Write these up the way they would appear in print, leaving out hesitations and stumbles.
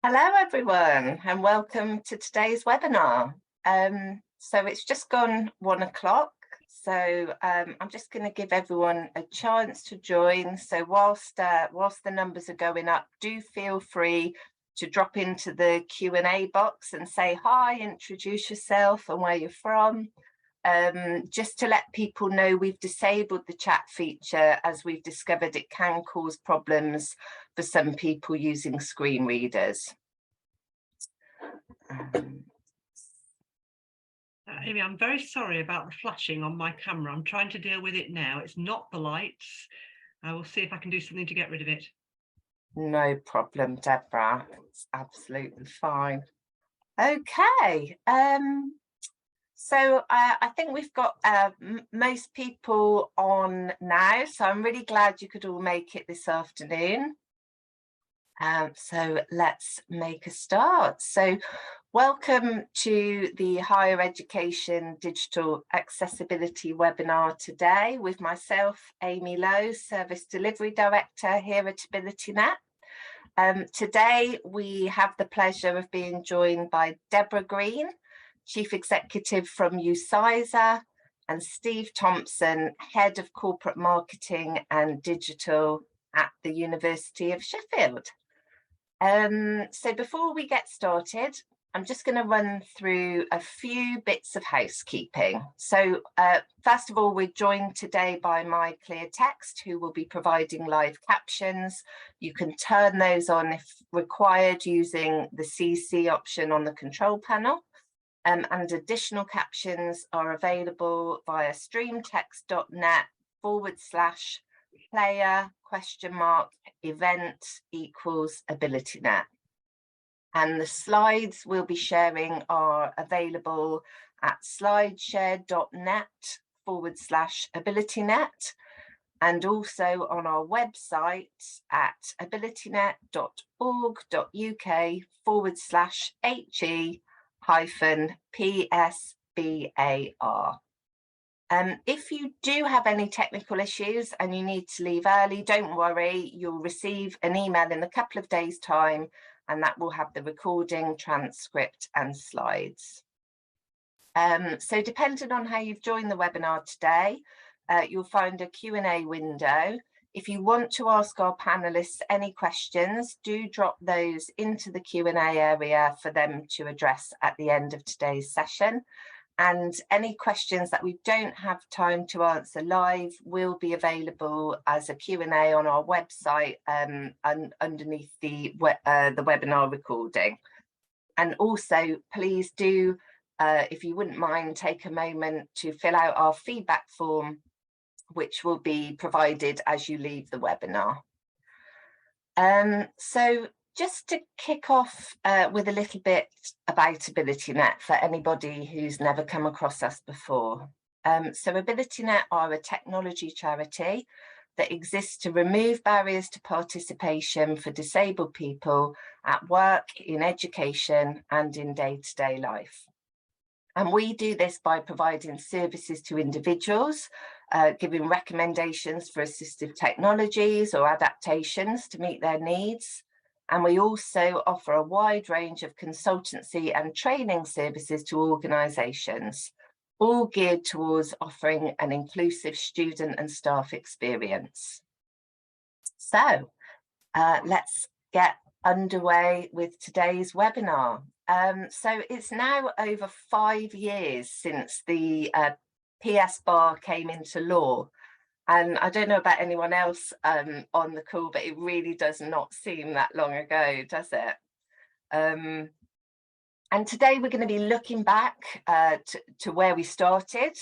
Hello everyone and welcome to today's webinar. So it's just gone 1 o'clock, so I'm just going to give everyone a chance to join. So whilst the numbers are going up, do feel free to drop into the Q&A box and say hi, introduce yourself and where you're from. Just to let people know, we've disabled the chat feature as we've discovered it can cause problems for some people using screen readers. Amy, I'm very sorry about the flashing on my camera. I'm trying to deal with it now. It's not the lights. I will see if I can do something to get rid of it. No problem, Deborah. It's absolutely fine. Okay. So I think we've got most people on now, so I'm really glad you could all make it this afternoon. So let's make a start. So welcome to the Higher Education Digital Accessibility webinar today with myself, Amy Lowe, Service Delivery Director here at AbilityNet. Today we have the pleasure of being joined by Deborah Green, Chief Executive from UCISA, and Steve Thompson, Head of Corporate Marketing and Digital at the University of Sheffield. So before we get started, I'm just going to run through a few bits of housekeeping. So first of all, we're joined today by my clear text, who will be providing live captions. You can turn those on if required using the CC option on the control panel. And additional captions are available via streamtext.net/player?event=AbilityNet. And the slides we'll be sharing are available at slideshare.net/AbilityNet and also on our website at abilitynet.org.uk/HE-PSBAR. If you do have any technical issues and you need to leave early, don't worry, you'll receive an email in a couple of days' time and that will have the recording, transcript and slides. So depending on how you've joined the webinar today, you'll find a Q&A window. If you want to ask our panelists any questions, do drop those into the Q&A area for them to address at the end of today's session. And any questions that we don't have time to answer live will be available as a Q&A on our website and underneath the webinar recording. And also, please do, if you wouldn't mind, take a moment to fill out our feedback form, which will be provided as you leave the webinar. So just to kick off with a little bit about AbilityNet for anybody who's never come across us before. So AbilityNet are a technology charity that exists to remove barriers to participation for disabled people at work, in education and in day-to-day life. And we do this by providing services to individuals, giving recommendations for assistive technologies or adaptations to meet their needs. And we also offer a wide range of consultancy and training services to organisations, all geared towards offering an inclusive student and staff experience. So let's get underway with today's webinar. So it's now over 5 years since the PSBAR came into law. And I don't know about anyone else on the call, but it really does not seem that long ago, does it? And today we're going to be looking back to where we started,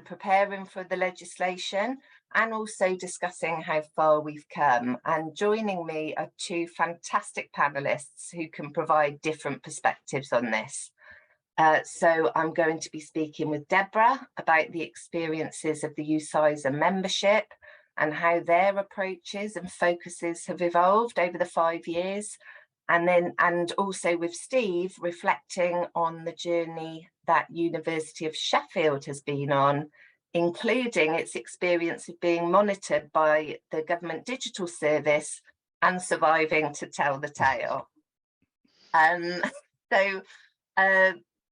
preparing for the legislation, and also discussing how far we've come. And joining me are two fantastic panelists who can provide different perspectives on this. So I'm going to be speaking with Deborah about the experiences of the UCISA membership and how their approaches and focuses have evolved over the 5 years. And also with Steve, reflecting on the journey that University of Sheffield has been on, including its experience of being monitored by the government digital service and surviving to tell the tale. So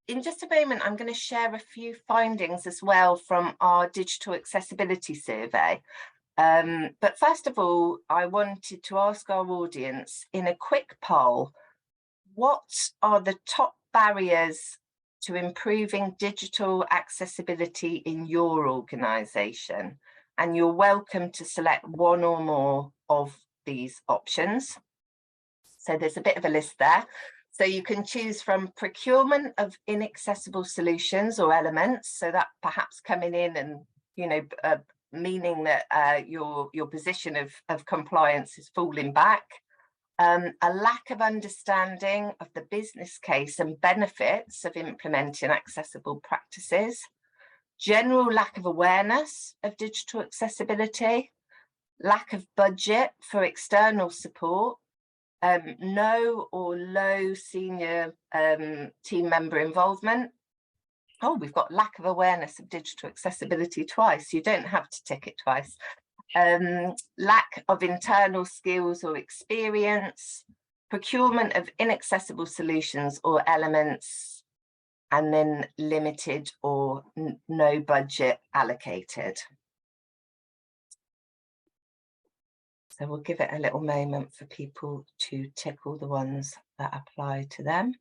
in just a moment, I'm going to share a few findings as well from our digital accessibility survey. But first of all, I wanted to ask our audience in a quick poll, what are the top barriers to improving digital accessibility in your organisation? And you're welcome to select one or more of these options. So there's a bit of a list there. So you can choose from procurement of inaccessible solutions or elements. So that perhaps coming in and, you know, meaning that your position of compliance is falling back. A lack of understanding of the business case and benefits of implementing accessible practices. General lack of awareness of digital accessibility. Lack of budget for external support. No or low senior team member involvement. Oh, we've got lack of awareness of digital accessibility twice. You don't have to tick it twice. Lack of internal skills or experience, procurement of inaccessible solutions or elements, and then limited or no budget allocated. So we'll give it a little moment for people to tick all the ones that apply to them.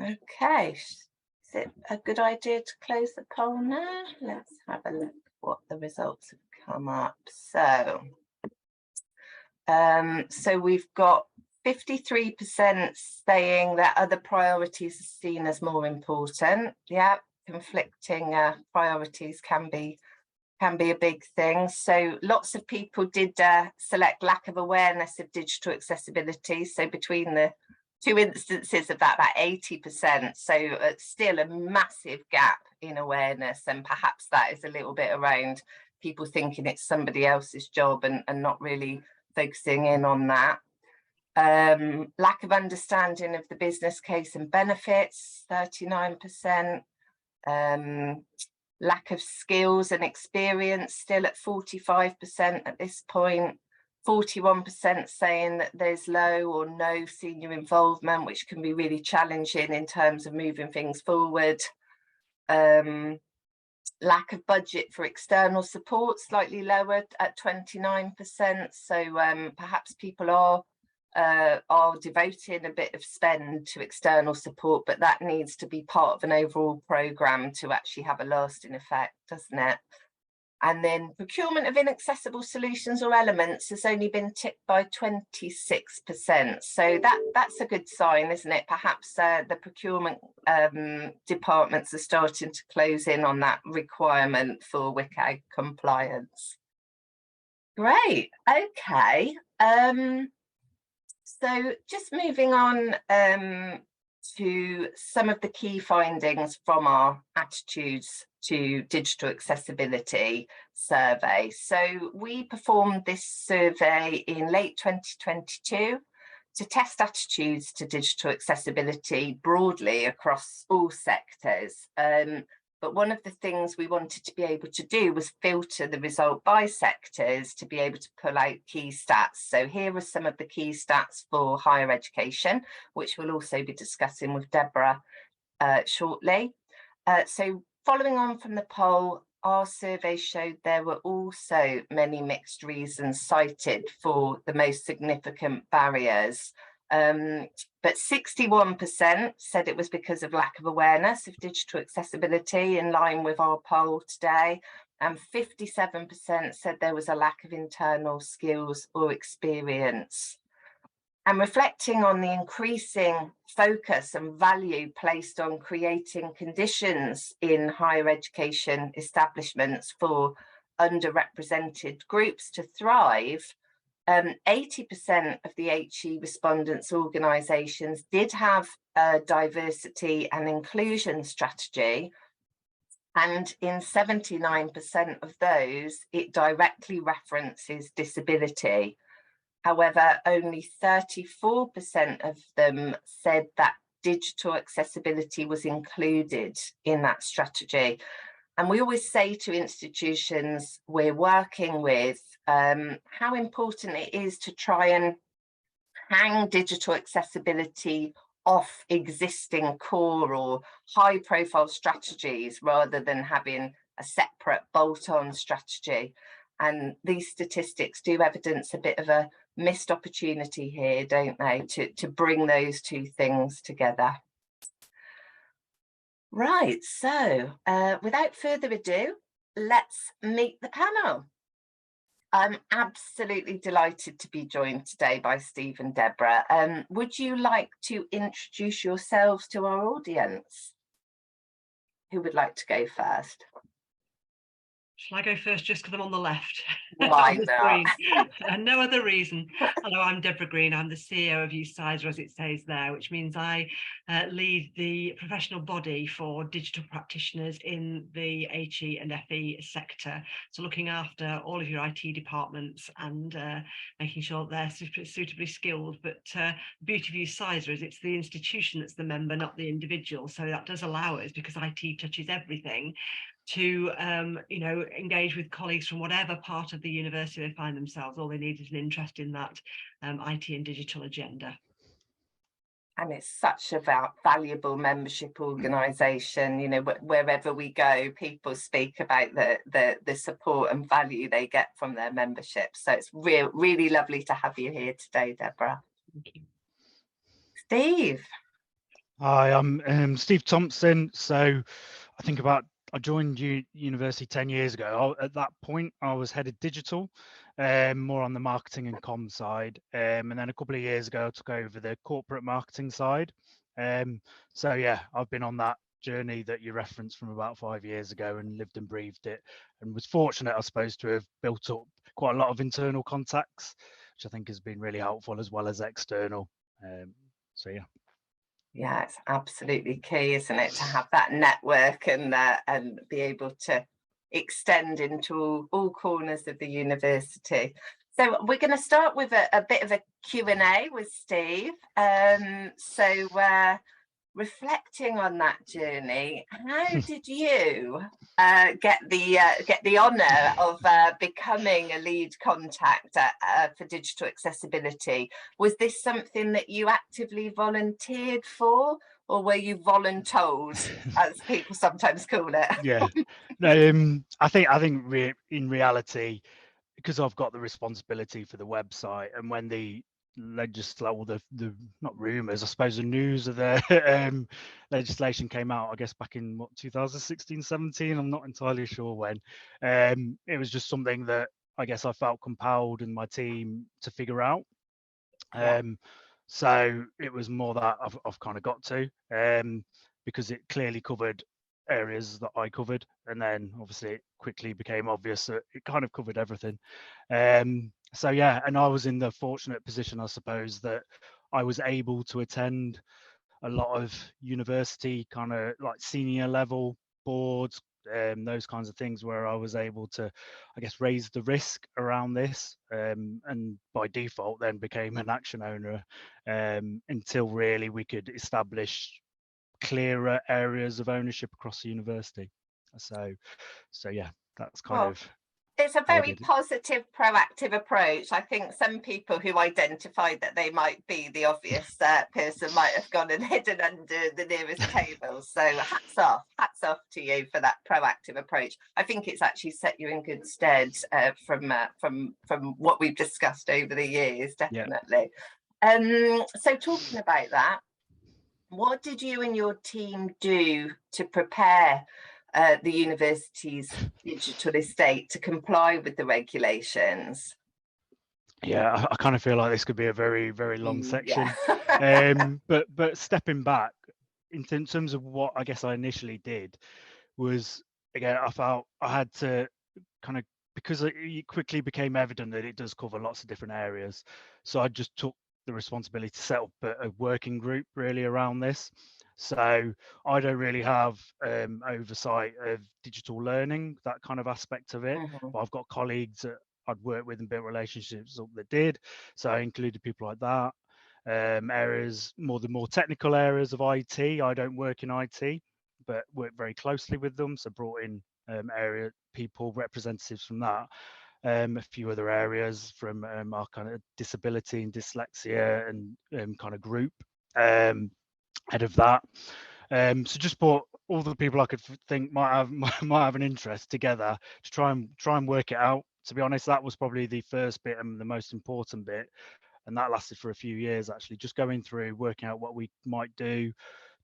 Okay, is it a good idea to close the poll now? Let's have a look what the results have come up. So we've got 53% saying that other priorities are seen as more important. Yeah, conflicting priorities can be a big thing. So lots of people did select lack of awareness of digital accessibility. So between the two instances of that, about 80%. So still a massive gap in awareness, and perhaps that is a little bit around people thinking it's somebody else's job and not really focusing in on that. Lack of understanding of the business case and benefits, 39%. Lack of skills and experience, still at 45% at this point. 41% saying that there's low or no senior involvement, which can be really challenging in terms of moving things forward. Lack of budget for external support, slightly lower at 29%. So perhaps people are devoting a bit of spend to external support, but that needs to be part of an overall programme to actually have a lasting effect, doesn't it? And then procurement of inaccessible solutions or elements has only been ticked by 26%. So that's a good sign, isn't it? Perhaps the procurement departments are starting to close in on that requirement for WCAG compliance. Great, okay. So just moving on to some of the key findings from our attitudes to digital accessibility survey. So we performed this survey in late 2022 to test attitudes to digital accessibility broadly across all sectors. But one of the things we wanted to be able to do was filter the result by sectors to be able to pull out key stats. So here are some of the key stats for higher education, which we'll also be discussing with Deborah shortly. So following on from the poll, our survey showed there were also many mixed reasons cited for the most significant barriers. But 61% said it was because of lack of awareness of digital accessibility, in line with our poll today, and 57% said there was a lack of internal skills or experience. And reflecting on the increasing focus and value placed on creating conditions in higher education establishments for underrepresented groups to thrive, 80% of the HE respondents' organisations did have a diversity and inclusion strategy, And in 79% of those, it directly references disability. However, only 34% of them said that digital accessibility was included in that strategy. And we always say to institutions we're working with how important it is to try and hang digital accessibility off existing core or high profile strategies rather than having a separate bolt-on strategy. And these statistics do evidence a bit of a missed opportunity here, don't they, to bring those two things together. Right, so without further ado, let's meet the panel. I'm absolutely delighted to be joined today by Steve and Deborah. Would you like to introduce yourselves to our audience? Who would like to go first? Shall I go first just because I'm on the left? Why on the not? screen. And no other reason. Hello, I'm Deborah Green. I'm the CEO of UCISA, as it says there, which means I lead the professional body for digital practitioners in the HE and FE sector. So looking after all of your IT departments and making sure they're suitably skilled. But the beauty of UCISA is it's the institution that's the member, not the individual. So that does allow us, because IT touches everything, to engage with colleagues from whatever part of the university they find themselves. All they need is an interest in that IT and digital agenda. And it's such a valuable membership organisation. You know, wherever we go, people speak about the support and value they get from their membership. So it's really lovely to have you here today, Deborah. Thank you. Steve. Hi, I'm Steve Thompson. So I joined university 10 years ago. At that point, I was head of digital, more on the marketing and comm side. And then a couple of years ago, I took over the corporate marketing side. So yeah, I've been on that journey that you referenced from about 5 years ago and lived and breathed it, and was fortunate, I suppose, to have built up quite a lot of internal contacts, which I think has been really helpful, as well as external. So yeah. Yeah, it's absolutely key, isn't it, to have that network and be able to extend into all corners of the university. So we're going to start with a bit of a Q&A with Steve. Reflecting on that journey, how did you get the honour of becoming a lead contact for digital accessibility? Was this something that you actively volunteered for, or were you voluntold, as people sometimes call it? Yeah, I think in reality, because I've got the responsibility for the website, and when the the not rumours, I suppose the news of the legislation came out, I guess back in 2016, 17, I'm not entirely sure when, it was just something that I guess I felt compelled in my team to figure out. So it was more that I've kind of got to, because it clearly covered areas that I covered, and then obviously it quickly became obvious that it kind of covered everything. So yeah, and I was in the fortunate position, I suppose, that I was able to attend a lot of university kind of like senior level boards, those kinds of things, where I was able to, I guess, raise the risk around this, and by default then became an action owner, until really we could establish clearer areas of ownership across the university. So yeah, that's kind of. It's a very positive, proactive approach. I think some people who identified that they might be the obvious person might have gone and hidden under the nearest table. So hats off to you for that proactive approach. I think it's actually set you in good stead from what we've discussed over the years, definitely. Yeah. So talking about that, what did you and your team do to prepare the university's digital estate to comply with the regulations? Yeah, I kind of feel like this could be a very, very long section. But stepping back, in terms of what I guess I initially did was, again, I felt I had to kind of, because it quickly became evident that it does cover lots of different areas. So I just took the responsibility to set up a working group really around this. So I don't really have oversight of digital learning, that kind of aspect of it. Mhm. But I've got colleagues that I'd worked with and built relationships up that did. So I included people like that. Areas, the more technical areas of IT. I don't work in IT, but work very closely with them. So brought in area people, representatives from that. A few other areas from our kind of disability and dyslexia and kind of group. Head of that. So just brought all the people I could think might have might have an interest together to try and work it out. To be honest, that was probably the first bit and the most important bit, and that lasted for a few years actually. Just going through, working out what we might do,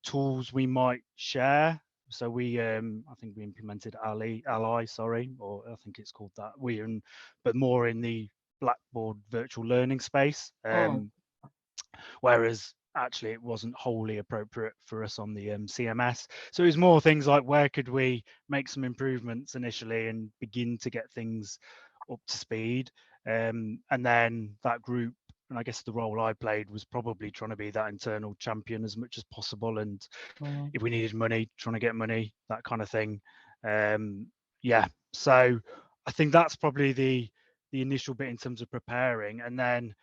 tools we might share. So we, I think we implemented Ally, sorry, or I think it's called that. But more in the Blackboard virtual learning space. Mm. Whereas actually it wasn't wholly appropriate for us on the CMS. So it was more things like where could we make some improvements initially and begin to get things up to speed. And then that group, and I guess the role I played was probably trying to be that internal champion as much as possible. And if we needed money, trying to get money, that kind of thing. Yeah, so I think that's probably the initial bit in terms of preparing, and then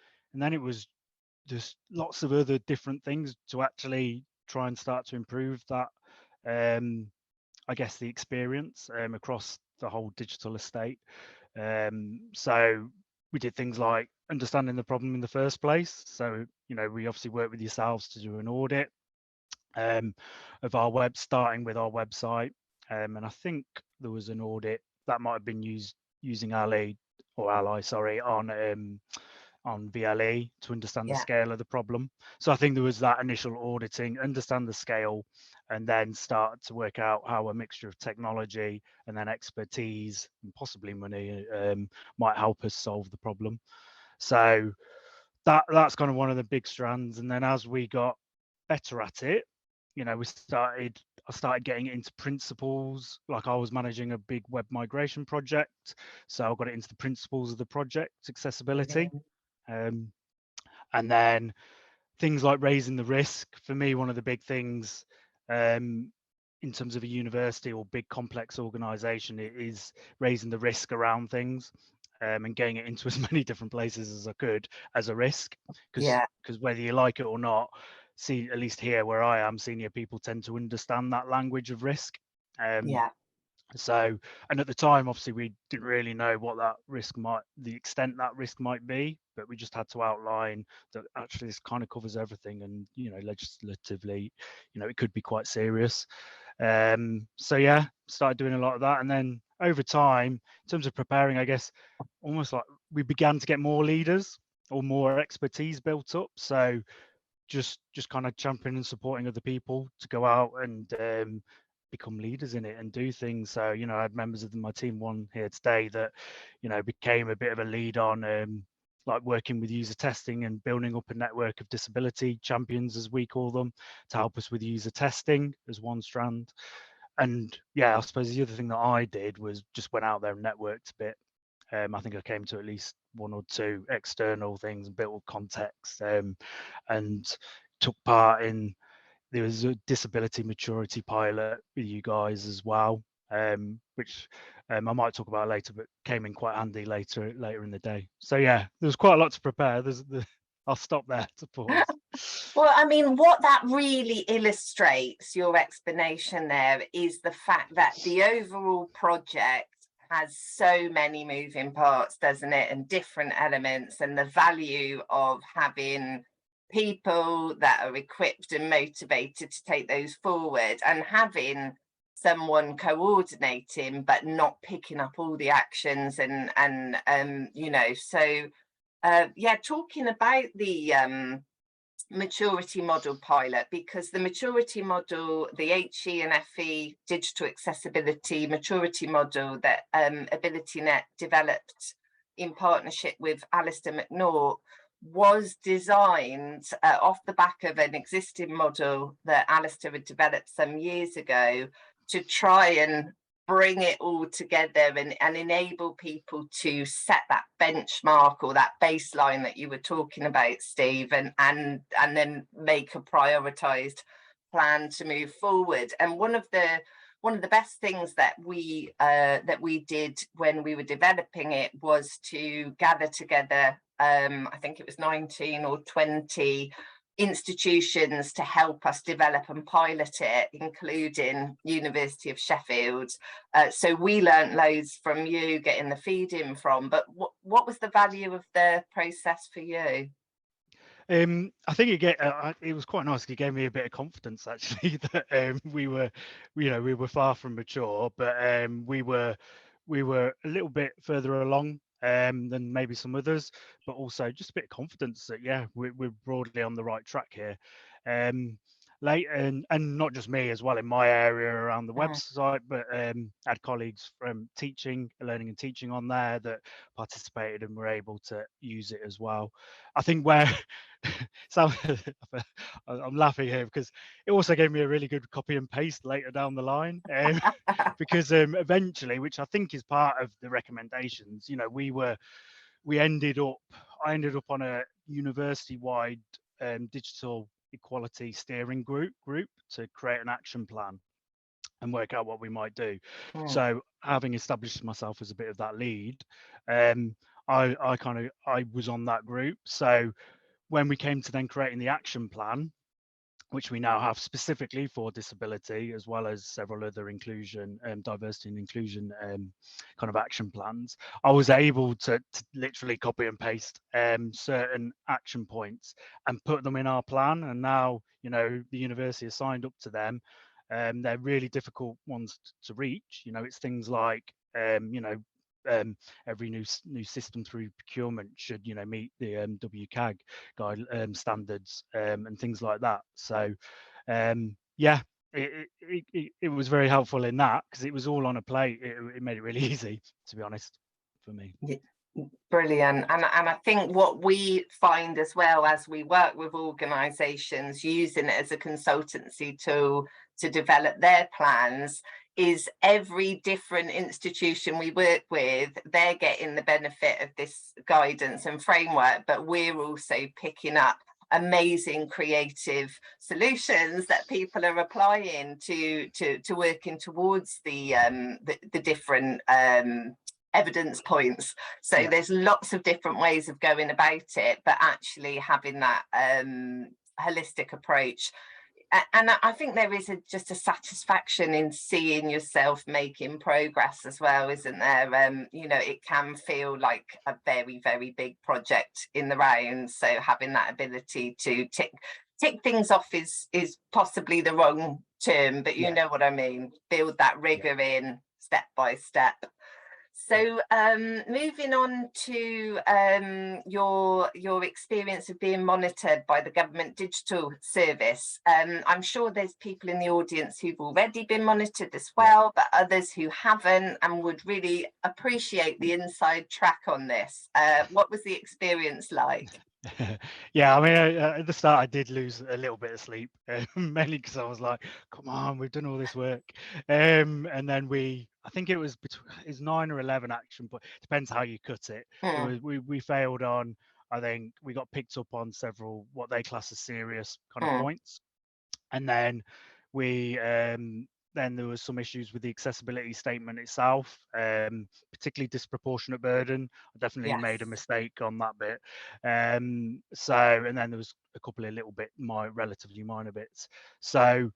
it was just lots of other different things to actually try and start to improve that. I guess the experience across the whole digital estate. So we did things like understanding the problem in the first place. So we obviously worked with yourselves to do an audit of our starting with our website, and I think there was an audit that might have been using Ally, sorry, on VLE to understand the Yeah. scale of the problem. So I think there was that initial auditing, understand the scale, and then start to work out how a mixture of technology and then expertise and possibly money might help us solve the problem. So that's kind of one of the big strands. And then as we got better at it, I started getting it into principles. Like I was managing a big web migration project, so I got it into the principles of the project, accessibility. And then things like raising the risk. For me, one of the big things in terms of a university or big complex organization is raising the risk around things and getting it into as many different places as I could as a risk. Because whether you like it or not, at least here where I am, senior people tend to understand that language of risk. So, and at the time, obviously, we didn't really know what the extent that risk might be, but we just had to outline that actually this kind of covers everything, and legislatively, it could be quite serious. So yeah, started doing a lot of that, and then over time, in terms of preparing, I guess, almost like we began to get more leaders or more expertise built up. So just kind of championing and supporting other people to go out and become leaders in it and do things. So I had members of my team, one here today, that became a bit of a lead on like working with user testing and building up a network of disability champions, as we call them, to help us with user testing as one strand. And yeah, I suppose the other thing that I did was just went out there and networked a bit. I think I came to at least one or two external things and built context, and took part in, there was a disability maturity pilot with you guys as well, which I might talk about later, but came in quite handy later in the day. So yeah, there's quite a lot to prepare. I'll stop there to pause. Well, I mean, what that really illustrates, your explanation there, is the fact that the overall project has so many moving parts, doesn't it, and different elements, and the value of having people that are equipped and motivated to take those forward, and having someone coordinating but not picking up all the actions and so yeah, talking about the maturity model pilot, because the maturity model, the HE and FE digital accessibility maturity model that AbilityNet developed in partnership with Alistair McNaught, was designed off the back of an existing model that Alistair had developed some years ago to try and bring it all together and enable people to set that benchmark or that baseline that you were talking about, Steve, and then make a prioritized plan to move forward. And one of the best things that we did when we were developing it was to gather together, I think it was 19 or 20 institutions to help us develop and pilot it, including University of Sheffield. So we learnt loads from you, getting the feed in from, but what was the value of the process for you? I think it was quite nice. It gave me a bit of confidence, actually, that we were far from mature, but we were a little bit further along than maybe some others, but also just a bit of confidence that we're broadly on the right track here. And not just me as well in my area around the website, but had colleagues from learning and teaching on there that participated and were able to use it as well. I think where so I'm laughing here because it also gave me a really good copy and paste later down the line, because eventually, which I think is part of the recommendations, I ended up on a university-wide digital equality steering group to create an action plan and work out what we might do. So having established myself as a bit of that lead, I was on that group. So when we came to then creating the action plan, which we now have specifically for disability, as well as several other inclusion and diversity and inclusion kind of action plans, I was able to literally copy and paste certain action points and put them in our plan. And now, the university has signed up to them. They're really difficult ones to reach. It's things like, every new system through procurement should meet the WCAG guide standards and things like that. So it was very helpful in that, because it was all on a plate. It made it really easy, to be honest, for me. Brilliant. And I think what we find as well, as we work with organisations using it as a consultancy tool to develop their plans, is every different institution we work with, they're getting the benefit of this guidance and framework, but we're also picking up amazing creative solutions that people are applying to working towards the different evidence points. So there's lots of different ways of going about it, but actually having that holistic approach. And I think there is just a satisfaction in seeing yourself making progress as well, isn't there? It can feel like a very, very big project in the round. So having that ability to tick things off is possibly the wrong term, but you know what I mean. Build that rigor in step by step. So moving on to your experience of being monitored by the Government Digital Service. I'm sure there's people in the audience who've already been monitored as well, but others who haven't and would really appreciate the inside track on this. What was the experience like? Yeah, I mean, at the start I did lose a little bit of sleep, mainly because I was like, come on, we've done all this work. And then I think it was 9 or 11 action points, depends how you cut it. We failed on, I think we got picked up on several what they class as serious kind of points. And then then there was some issues with the accessibility statement itself, particularly disproportionate burden. I definitely made a mistake on that bit. And then there was a couple of little bit relatively minor bits. So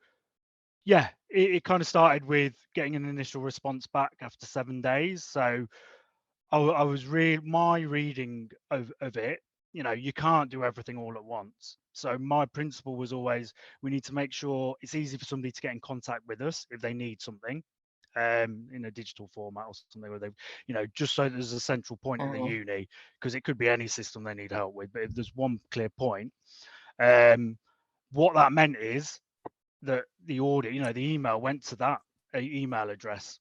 yeah, it kind of started with getting an initial response back after 7 days. So I was my reading of it, you can't do everything all at once. So my principle was always, we need to make sure it's easy for somebody to get in contact with us if they need something in a digital format or something, where they, just so there's a central point in the uni, because it could be any system they need help with. But if there's one clear point, what that meant is that the audit, the email went to that email address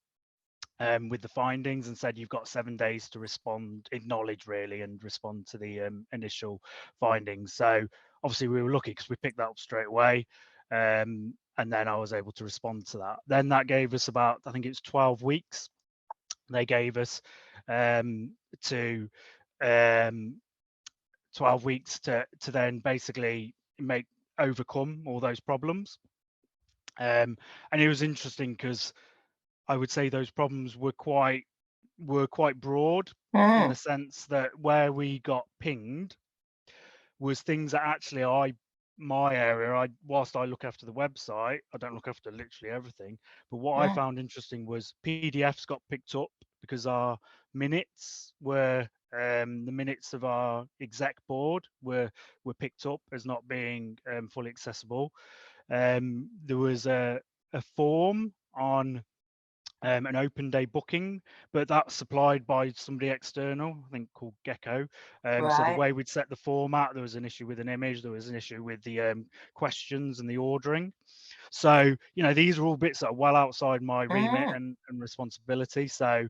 with the findings and said, you've got 7 days to respond, acknowledge really, and respond to the initial findings. So obviously we were lucky because we picked that up straight away. And then I was able to respond to that. Then that gave us about, I think it's 12 weeks. They gave us to 12 weeks to then basically overcome all those problems. And it was interesting because I would say those problems were quite broad, in the sense that where we got pinged was things that actually my area, whilst I look after the website, I don't look after literally everything. But what I found interesting was PDFs got picked up because our minutes were the minutes of our exec board were picked up as not being fully accessible. There was a form on an open day booking, but that's supplied by somebody external, I think called Gecko. So the Right. way we'd set the format, there was an issue with an image, there was an issue with the questions and the ordering. So, you know, these are all bits that are well outside my remit and responsibility. So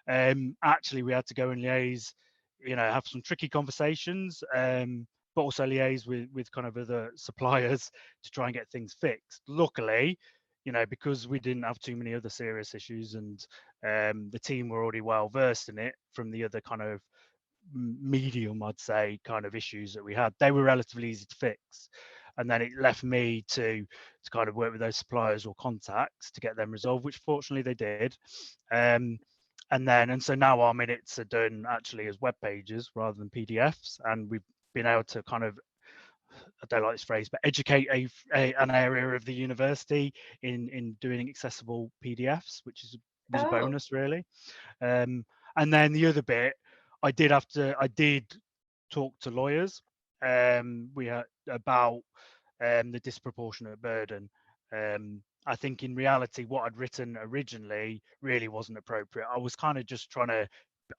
actually we had to go and liaise, you know, have some tricky conversations, but also liaise with kind of other suppliers to try and get things fixed. Luckily, you know, because we didn't have too many other serious issues, and the team were already well versed in it from the other kind of medium, I'd say, kind of issues that we had, they were relatively easy to fix. And then it left me to kind of work with those suppliers or contacts to get them resolved, which fortunately they did. And so now our minutes are done actually as web pages rather than PDFs, and we've been able to kind of, I don't like this phrase, but educate an area of the university in doing accessible PDFs, which was a bonus really. And then the other bit, I did talk to lawyers. We had about the disproportionate burden. I think in reality, what I'd written originally really wasn't appropriate. I was kind of just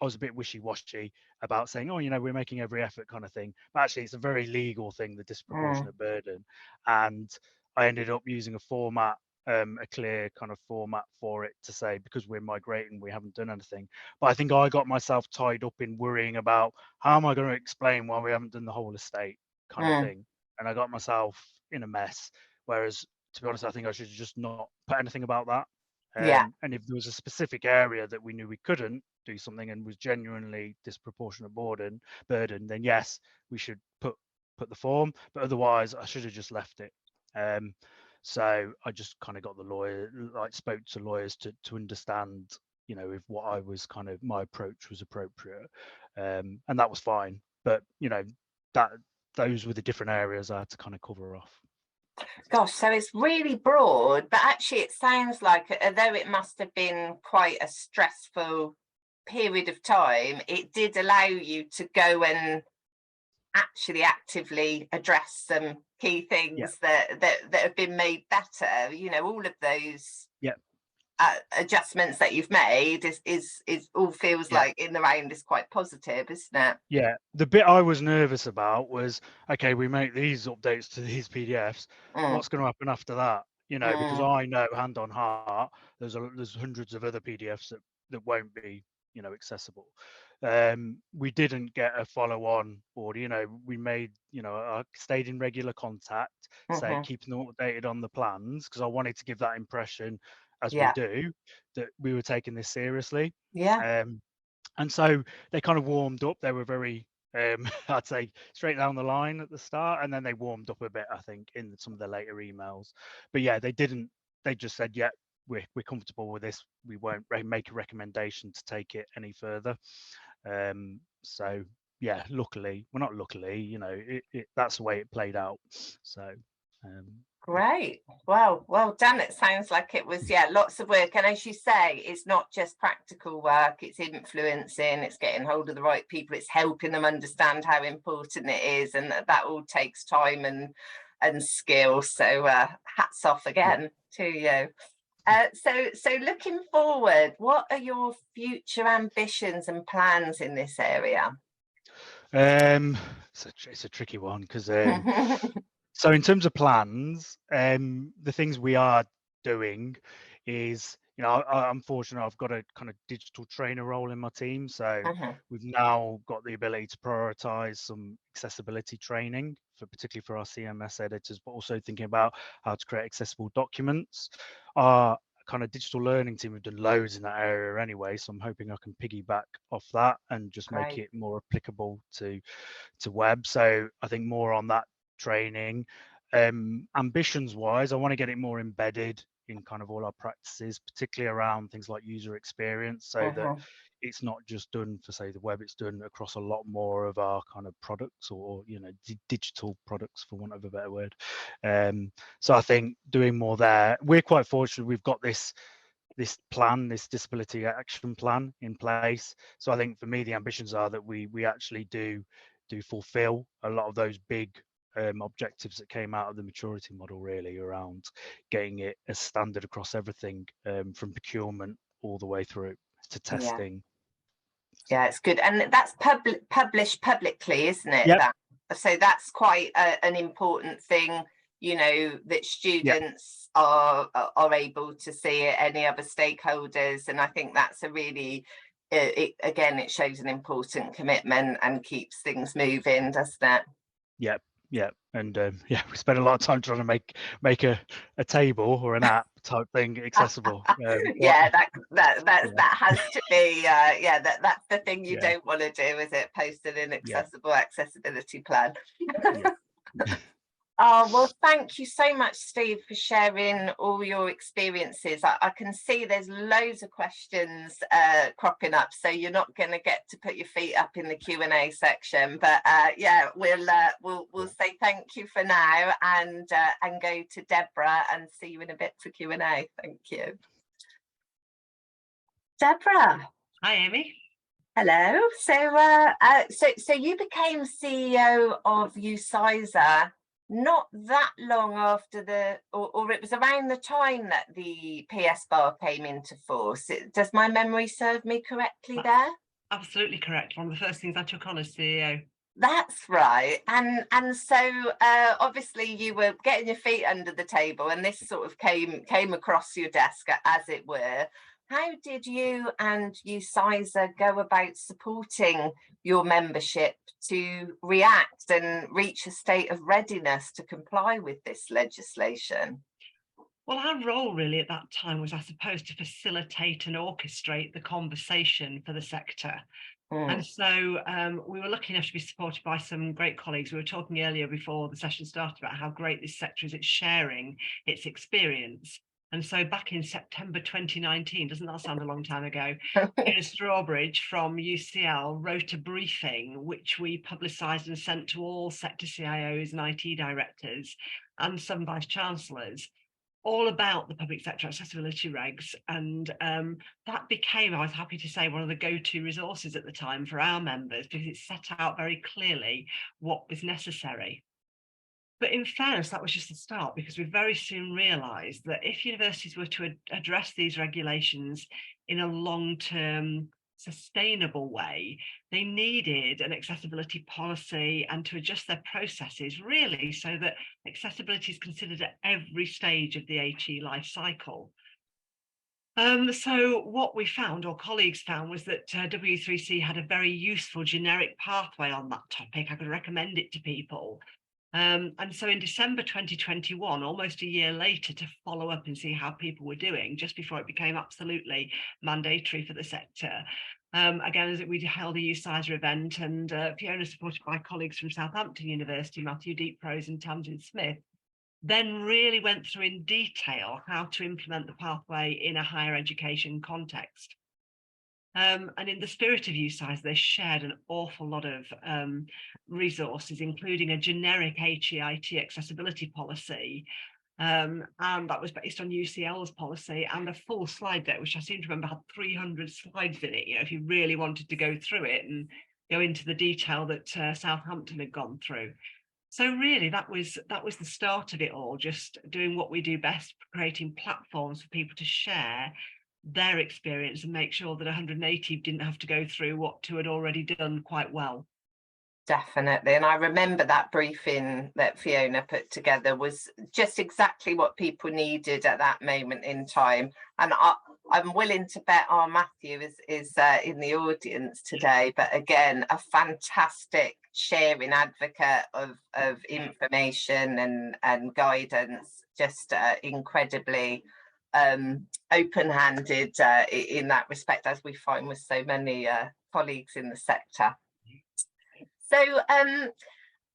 I was a bit wishy-washy about saying, oh, you know, we're making every effort kind of thing. But actually, it's a very legal thing, the disproportionate burden. And I ended up using a format, a clear kind of format for it to say, because we're migrating, we haven't done anything. But I think I got myself tied up in worrying about how am I going to explain why we haven't done the whole estate kind of thing. And I got myself in a mess. Whereas, to be honest, I think I should just not put anything about that. And if there was a specific area that we knew we couldn't do something and was genuinely disproportionate burden, then yes, we should put the form. But otherwise, I should have just left it. So I just kind of got spoke to lawyers to understand, you know, if what I was kind of, my approach was appropriate, and that was fine. But you know, those were the different areas I had to kind of cover off. Gosh, so it's really broad, but actually it sounds like, although it must have been quite a stressful period of time, it did allow you to go and actually actively address some key things that have been made better. You know, all of those adjustments that you've made is all feels like in the round is quite positive, isn't it? Yeah, the bit I was nervous about was, okay, we make these updates to these PDFs. What's going to happen after that? You know, because I know, hand on heart, there's hundreds of other PDFs that won't be, you know, accessible. We didn't get a follow-on order. You know, we made, you know, I stayed in regular contact, say keeping them updated on the plans, because I wanted to give that impression, as we do, that we were taking this seriously. And so they kind of warmed up. They were very, I'd say, straight down the line at the start, and then they warmed up a bit, I think, in some of the later emails. But yeah, they didn't. They just said, "Yeah, we're comfortable with this. We won't make a recommendation to take it any further." So yeah, luckily, well, not luckily, you know, that's the way it played out. So. Great. Well done. It sounds like it was, lots of work. And as you say, it's not just practical work, it's influencing, it's getting hold of the right people, it's helping them understand how important it is, and that all takes time and skill. So hats off again to you. So looking forward, what are your future ambitions and plans in this area? It's a tricky one, because so in terms of plans, the things we are doing is, you know, I'm fortunate, I've got a kind of digital trainer role in my team. So we've now got the ability to prioritize some accessibility training, particularly for our CMS editors, but also thinking about how to create accessible documents. Our kind of digital learning team have done loads in that area anyway, so I'm hoping I can piggyback off that and just make it more applicable to web. So I think more on that training. Ambitions wise, I want to get it more embedded in kind of all our practices, particularly around things like user experience, so that it's not just done for, say, the web, it's done across a lot more of our kind of products, or digital products, for want of a better word. So I think doing more there. We're quite fortunate, we've got this plan, this disability action plan in place. So I think for me, the ambitions are that we actually do fulfill a lot of those big objectives that came out of the maturity model, really, around getting it as standard across everything, from procurement all the way through to testing. Yeah, it's good. And that's published publicly, isn't it? Yep. So that's quite an important thing, that students are able to see it, any other stakeholders. And I think that's a really, it shows an important commitment and keeps things moving, doesn't it? Yeah, and we spend a lot of time trying to make a table or an app type thing accessible. That has to be that's the thing you don't want to do, is it? Post an inaccessible accessibility plan. Oh, well, thank you so much, Steve, for sharing all your experiences. I can see there's loads of questions cropping up, so you're not going to get to put your feet up in the Q&A section. But we'll say thank you for now, and go to Deborah and see you in a bit for Q&A. Thank you. Deborah. Hi, Amy. Hello. So you became CEO of UCISA not that long after or it was around the time that the PSBAR came into force. Does my memory serve me correctly there? Absolutely correct. One of the first things I took on as CEO. That's right. And so obviously you were getting your feet under the table, and this sort of came across your desk, as it were. How did you and UCISA go about supporting your membership to react and reach a state of readiness to comply with this legislation? Well, our role really at that time was, I suppose, to facilitate and orchestrate the conversation for the sector. And so we were lucky enough to be supported by some great colleagues. We were talking earlier before the session started about how great this sector is at sharing its experience. And so back in September 2019, doesn't that sound a long time ago, Fiona Strawbridge from UCL wrote a briefing which we publicised and sent to all sector CIOs and IT directors and some vice chancellors, all about the public sector accessibility regs. And that became, I was happy to say, one of the go-to resources at the time for our members, because it set out very clearly what was necessary. But in fairness, that was just the start, because we very soon realised that if universities were to address these regulations in a long-term, sustainable way, they needed an accessibility policy and to adjust their processes, really, so that accessibility is considered at every stage of the HE life cycle. So what we found, or colleagues found, was that W3C had a very useful generic pathway on that topic. I could recommend it to people. And so in December 2021, almost a year later, to follow up and see how people were doing, just before it became absolutely mandatory for the sector, again, as we held a UCISA event, and Fiona, supported by colleagues from Southampton University, Matthew Deeprose and Tamsin Smith, then really went through in detail how to implement the pathway in a higher education context. And in the spirit of UCISA, they shared an awful lot of resources, including a generic HEIT accessibility policy. And that was based on UCL's policy, and a full slide deck, which I seem to remember had 300 slides in it, if you really wanted to go through it and go into the detail that Southampton had gone through. So really, that was the start of it all, just doing what we do best, creating platforms for people to share their experience and make sure that 180 didn't have to go through what two had already done quite well. Definitely. And I remember that briefing that Fiona put together was just exactly what people needed at that moment in time. And I'm willing to bet our Matthew is in the audience today, but again, a fantastic sharing advocate of information and guidance, just incredibly open-handed in that respect, as we find with so many colleagues in the sector. So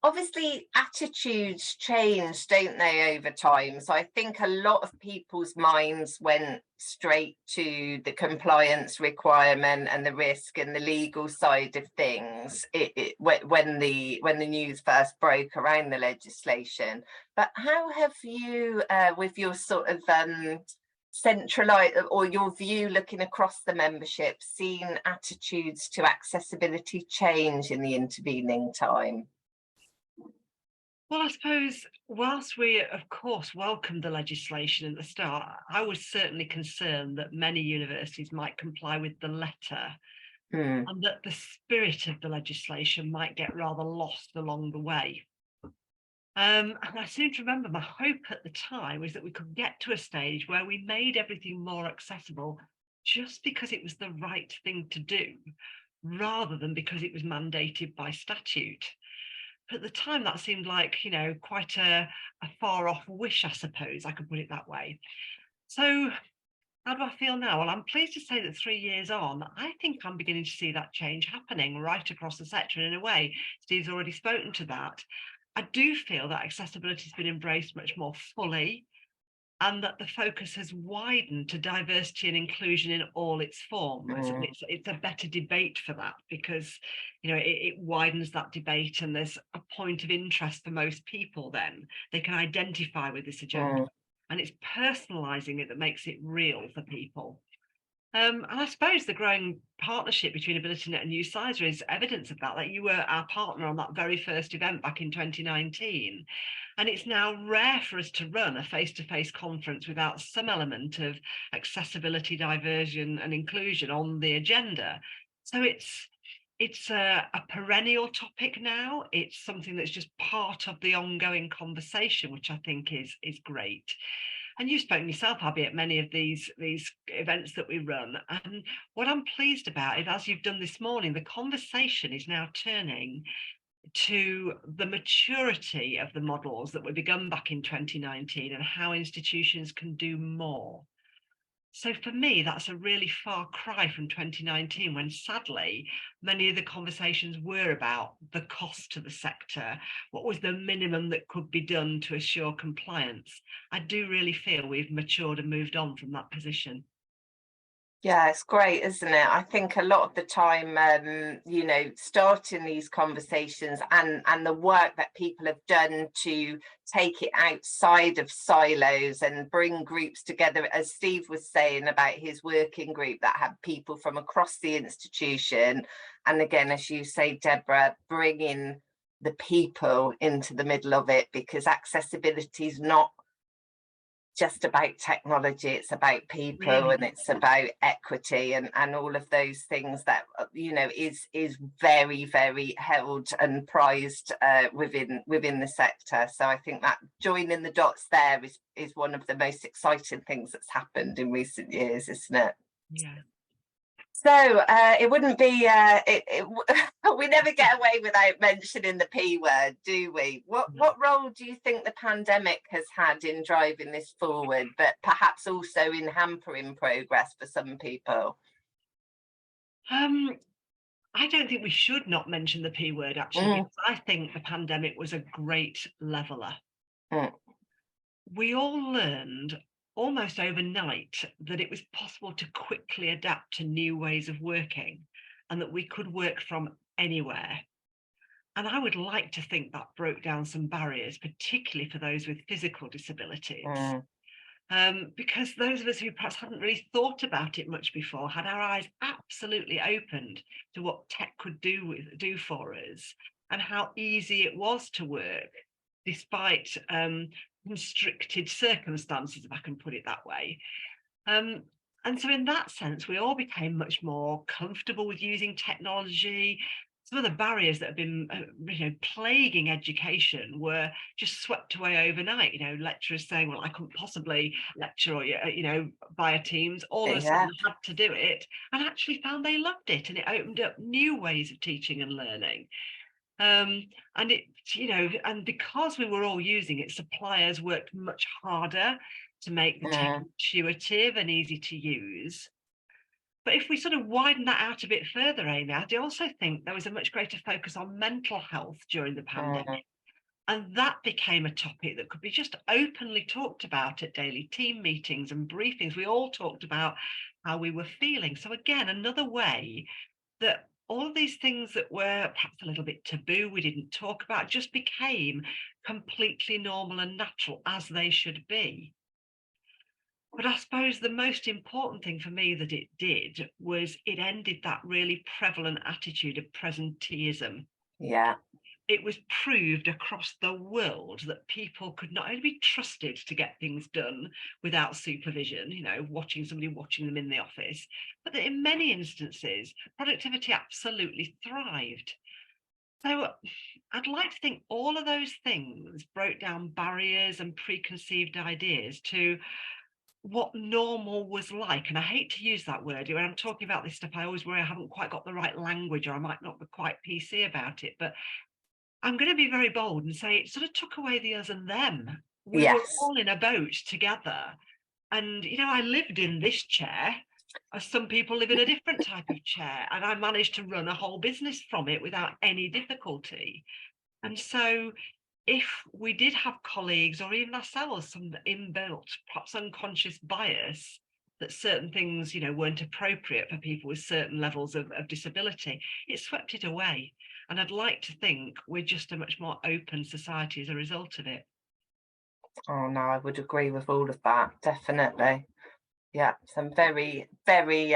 obviously attitudes change, don't they, over time? So I think a lot of people's minds went straight to the compliance requirement and the risk and the legal side of things when the news first broke around the legislation. But how have you, with your sort of centralized, or your view looking across the membership, seen attitudes to accessibility change in the intervening time? Well, I suppose whilst we, of course, welcomed the legislation at the start, I was certainly concerned that many universities might comply with the letter and that the spirit of the legislation might get rather lost along the way. And I seem to remember my hope at the time was that we could get to a stage where we made everything more accessible just because it was the right thing to do, rather than because it was mandated by statute. At the time, that seemed like, quite a far off wish, I suppose I could put it that way. So how do I feel now? Well, I'm pleased to say that 3 years on, I think I'm beginning to see that change happening right across the sector. And in a way, Steve's already spoken to that. I do feel that accessibility has been embraced much more fully, and that the focus has widened to diversity and inclusion in all its forms. And it's a better debate for that, because it widens that debate, and there's a point of interest for most people. Then they can identify with this agenda, and it's personalizing it that makes it real for people. And I suppose the growing partnership between AbilityNet and UCISA is evidence of that. Like, you were our partner on that very first event back in 2019. And it's now rare for us to run a face-to-face conference without some element of accessibility, diversion and inclusion on the agenda. So it's a perennial topic now. It's something that's just part of the ongoing conversation, which I think is great. And you've spoken yourself, Abby, at many of these events that we run. And what I'm pleased about is, as you've done this morning, the conversation is now turning to the maturity of the models that were begun back in 2019 and how institutions can do more. So for me, that's a really far cry from 2019, when sadly, many of the conversations were about the cost to the sector. What was the minimum that could be done to assure compliance? I do really feel we've matured and moved on from that position. Yeah, it's great, isn't it? I think a lot of the time, starting these conversations and the work that people have done to take it outside of silos and bring groups together, as Steve was saying about his working group that had people from across the institution. And again, as you say, Deborah, bringing the people into the middle of it, because accessibility is not just about technology, it's about people, and it's about equity and all of those things that is very, very held and prized within the sector. So I think that joining the dots there is one of the most exciting things that's happened in recent years, isn't it? Yeah. So it wouldn't be, we never get away without mentioning the P word, do we? What role do you think the pandemic has had in driving this forward, but perhaps also in hampering progress for some people? I don't think we should not mention the P word, actually, because I think the pandemic was a great leveller. We all learned almost overnight that it was possible to quickly adapt to new ways of working, and that we could work from anywhere. And I would like to think that broke down some barriers, particularly for those with physical disabilities. Because those of us who perhaps hadn't really thought about it much before had our eyes absolutely opened to what tech could do for us, and how easy it was to work despite constricted circumstances, if I can put it that way. And so in that sense, we all became much more comfortable with using technology. Some of the barriers that have been plaguing education were just swept away overnight. Lecturers saying, well, I couldn't possibly lecture or via Teams. All of a sudden had to do it, and actually found they loved it, and it opened up new ways of teaching and learning. And because we were all using it, suppliers worked much harder to make the tech intuitive and easy to use. But if we sort of widen that out a bit further, Amy, I also think there was a much greater focus on mental health during the pandemic. And that became a topic that could be just openly talked about at daily team meetings and briefings. We all talked about how we were feeling. So again, another way that all of these things that were perhaps a little bit taboo, we didn't talk about, just became completely normal and natural, as they should be. But I suppose the most important thing for me that it did was it ended that really prevalent attitude of presenteeism. Yeah. It was proved across the world that people could not only be trusted to get things done without supervision, you know, watching them in the office, but that in many instances, productivity absolutely thrived. So I'd like to think all of those things broke down barriers and preconceived ideas to what normal was like. And I hate to use that word. When I'm talking about this stuff, I always worry I haven't quite got the right language, or I might not be quite PC about it. But I'm going to be very bold and say it sort of took away the us and them. We were Yes. all in a boat together. And, you know, I lived in this chair, as some people live in a different type of chair. And I managed to run a whole business from it without any difficulty. And so if we did have colleagues or even ourselves, some inbuilt, perhaps unconscious bias that certain things, you know, weren't appropriate for people with certain levels of disability, it swept it away. And I'd like to think we're just a much more open society as a result of it. Oh no, I would agree with all of that, definitely. Yeah, some very, very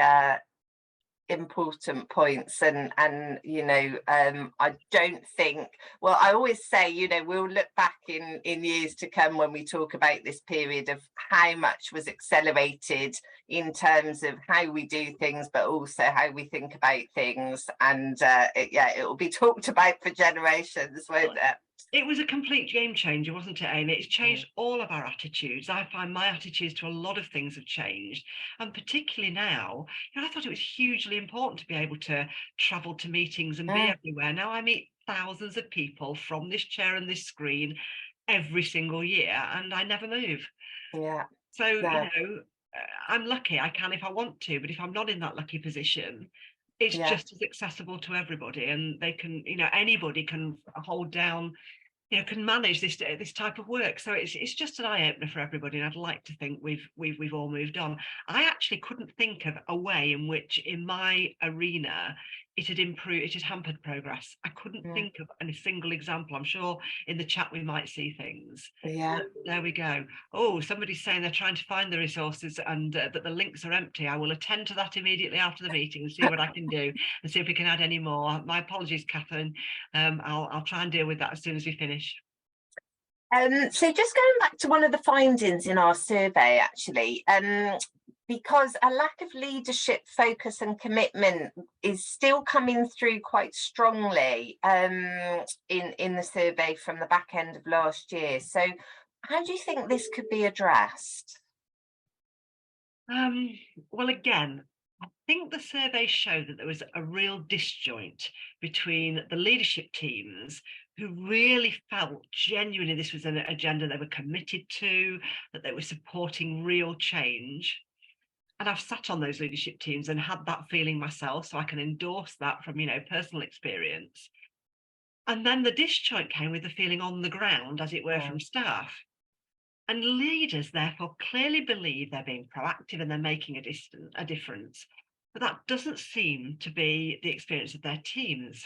important points, and you know, I don't think, well, I always say, you know, we'll look back in years to come when we talk about this period of how much was accelerated in terms of how we do things, but also how we think about things, and it will be talked about for generations, won't it? It was a complete game changer, wasn't it, Amy? It's changed all of our attitudes. I find my attitudes to a lot of things have changed. And particularly now, you know, I thought it was hugely important to be able to travel to meetings and be everywhere. Now I meet thousands of people from this chair and this screen every single year, and I never move. Yeah. So, you know, I'm lucky. I can if I want to, but if I'm not in that lucky position, it's just as accessible to everybody, and they can, you know, anybody can hold down, you know, can manage this type of work. So it's just an eye-opener for everybody, and I'd like to think we've all moved on. I actually couldn't think of a way in which in my arena it had improved, it had hampered progress. I couldn't think of a single example. I'm sure in the chat we might see things. Yeah. There we go. Oh, somebody's saying they're trying to find the resources and that the links are empty. I will attend to that immediately after the meeting and see what I can do and see if we can add any more. My apologies, Catherine. I'll try and deal with that as soon as we finish. So just going back to one of the findings in our survey, actually, because a lack of leadership, focus and commitment is still coming through quite strongly in the survey from the back end of last year. So how do you think this could be addressed? Well, again, I think the survey showed that there was a real disjoint between the leadership teams who really felt genuinely this was an agenda they were committed to, that they were supporting real change. And I've sat on those leadership teams and had that feeling myself, so I can endorse that from, you know, personal experience. And then the disjoint came with the feeling on the ground, as it were, from staff. And leaders, therefore, clearly believe they're being proactive and they're making a difference. But that doesn't seem to be the experience of their teams.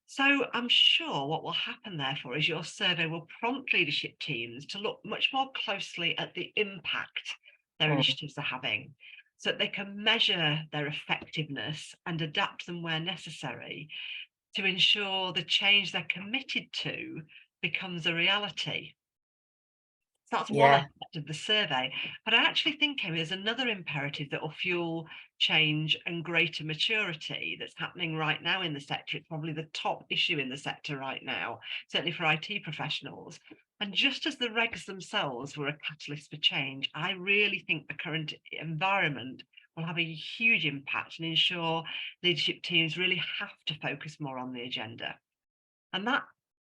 So I'm sure what will happen, therefore, is your survey will prompt leadership teams to look much more closely at the impact their initiatives are having, so that they can measure their effectiveness and adapt them where necessary to ensure the change they're committed to becomes a reality. So that's one aspect of the survey. But I actually think, Amy, there's another imperative that will fuel change and greater maturity that's happening right now in the sector. It's probably the top issue in the sector right now, certainly for IT professionals. And just as the regs themselves were a catalyst for change, I really think the current environment will have a huge impact and ensure leadership teams really have to focus more on the agenda. And that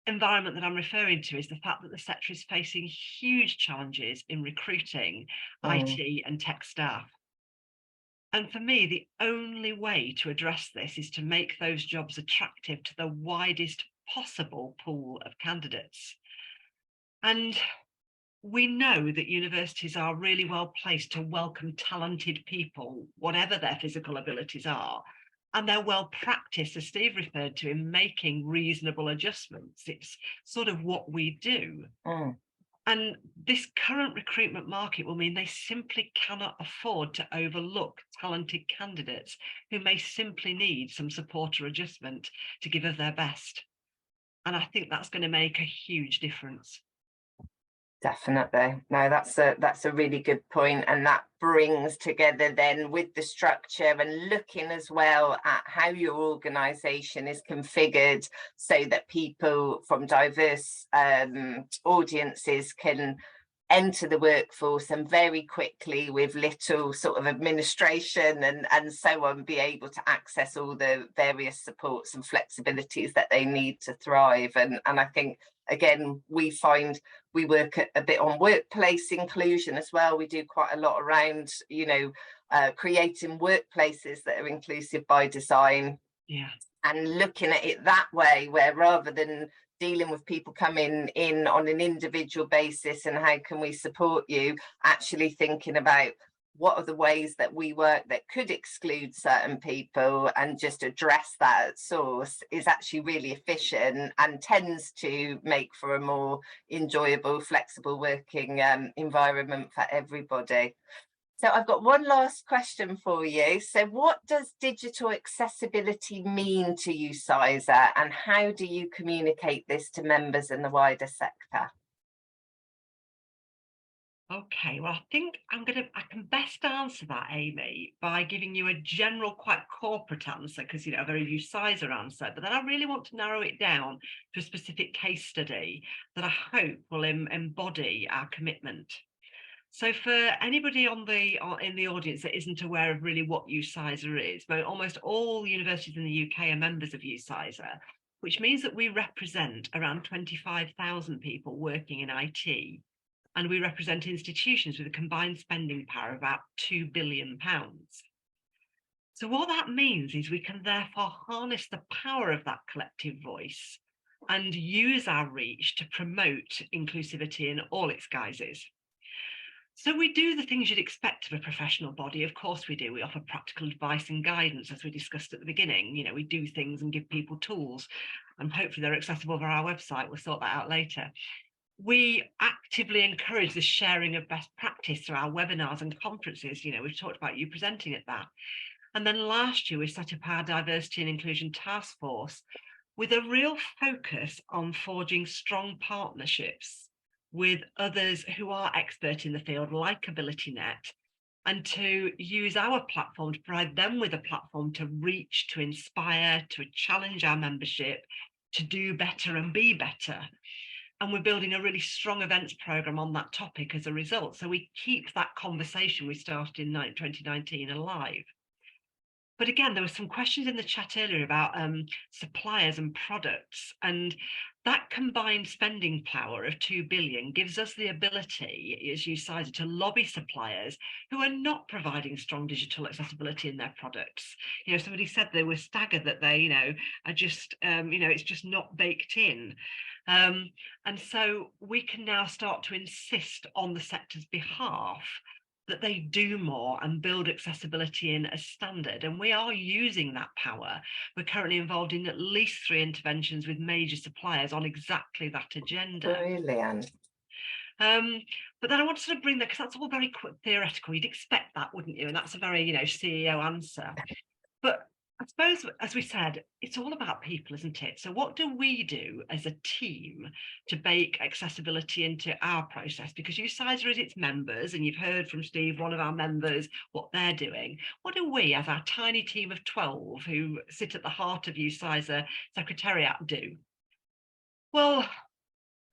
environment that I'm referring to is the fact that the sector is facing huge challenges in recruiting IT and tech staff. And for me, the only way to address this is to make those jobs attractive to the widest possible pool of candidates. And we know that universities are really well placed to welcome talented people, whatever their physical abilities are. And they're well practiced, as Steve referred to, in making reasonable adjustments. It's sort of what we do. And this current recruitment market will mean they simply cannot afford to overlook talented candidates who may simply need some support or adjustment to give of their best. And I think that's going to make a huge difference. Definitely. No, that's a really good point, and that brings together then with the structure and looking as well at how your organisation is configured so that people from diverse audiences can enter the workforce and very quickly, with little sort of administration and so on, be able to access all the various supports and flexibilities that they need to thrive. And I think, again, we find we work a bit on workplace inclusion as well. We do quite a lot around, creating workplaces that are inclusive by design. Yeah. And looking at it that way, where rather than dealing with people coming in on an individual basis and how can we support you, actually thinking about what are the ways that we work that could exclude certain people and just address that at source is actually really efficient and tends to make for a more enjoyable, flexible working environment for everybody. So I've got one last question for you. So what does digital accessibility mean to UCISA, and how do you communicate this to members in the wider sector? Okay, well, I think I can best answer that, Amy, by giving you a general, quite corporate answer, because, a very UCISA answer, but then I really want to narrow it down to a specific case study that I hope will embody our commitment. So for anybody in the audience that isn't aware of really what UCISA is, almost all universities in the UK are members of UCISA, which means that we represent around 25,000 people working in IT. And we represent institutions with a combined spending power of about £2 billion. So what that means is we can therefore harness the power of that collective voice and use our reach to promote inclusivity in all its guises. So we do the things you'd expect of a professional body. Of course we do. We offer practical advice and guidance, as we discussed at the beginning. We do things and give people tools, and hopefully they're accessible via our website. We'll sort that out later. We actively encourage the sharing of best practice through our webinars and conferences. We've talked about you presenting at that. And then last year, we set up our Diversity and Inclusion Task Force with a real focus on forging strong partnerships with others who are expert in the field, like AbilityNet, and to use our platform to provide them with a platform to reach, to inspire, to challenge our membership, to do better and be better. And we're building a really strong events program on that topic as a result. So we keep that conversation we started in 2019 alive. But again, there were some questions in the chat earlier about suppliers and products, and that combined spending power of 2 billion gives us the ability, as UCISA, to lobby suppliers who are not providing strong digital accessibility in their products. Somebody said they were staggered that they, are just, it's just not baked in. And so we can now start to insist on the sector's behalf that they do more and build accessibility in as standard. And we are using that power. We're currently involved in at least 3 interventions with major suppliers on exactly that agenda. Brilliant. But then I want to sort of bring that, because that's all very theoretical. You'd expect that, wouldn't you? And that's a very, CEO answer. But I suppose, as we said, it's all about people, isn't it? So what do we do as a team to bake accessibility into our process? Because UCISA is its members, and you've heard from Steve, one of our members, what they're doing. What do we, as our tiny team of 12 who sit at the heart of UCISA Secretariat, do? Well,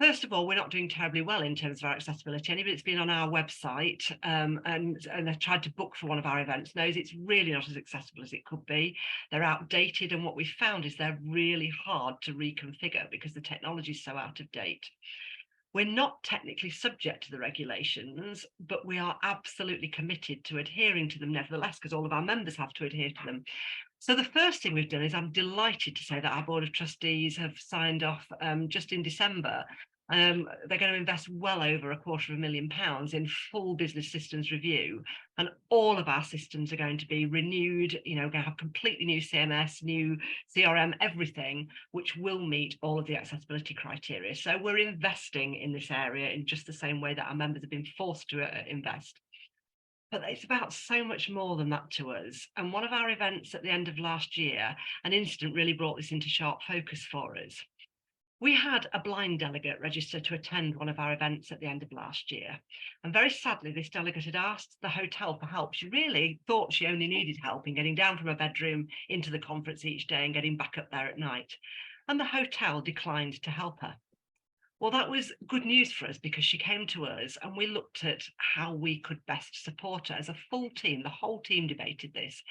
first of all, we're not doing terribly well in terms of our accessibility. Anybody that's been on our website and have tried to book for one of our events knows it's really not as accessible as it could be. They're outdated, and what we found is they're really hard to reconfigure because the technology is so out of date. We're not technically subject to the regulations, but we are absolutely committed to adhering to them nevertheless, because all of our members have to adhere to them. So the first thing we've done is, I'm delighted to say that our Board of Trustees have signed off just in December They're going to invest well over £250,000 in full business systems review, and all of our systems are going to be renewed. You know, we're going to have completely new CMS, new CRM, everything, which will meet all of the accessibility criteria. So we're investing in this area in just the same way that our members have been forced to invest. But it's about so much more than that to us. And one of our events at the end of last year, an incident really brought this into sharp focus for us. We had a blind delegate register to attend one of our events at the end of last year. And very sadly, this delegate had asked the hotel for help. She really thought she only needed help in getting down from her bedroom into the conference each day and getting back up there at night. And the hotel declined to help her. Well, that was good news for us because she came to us and we looked at how we could best support her as a full team. The whole team debated this.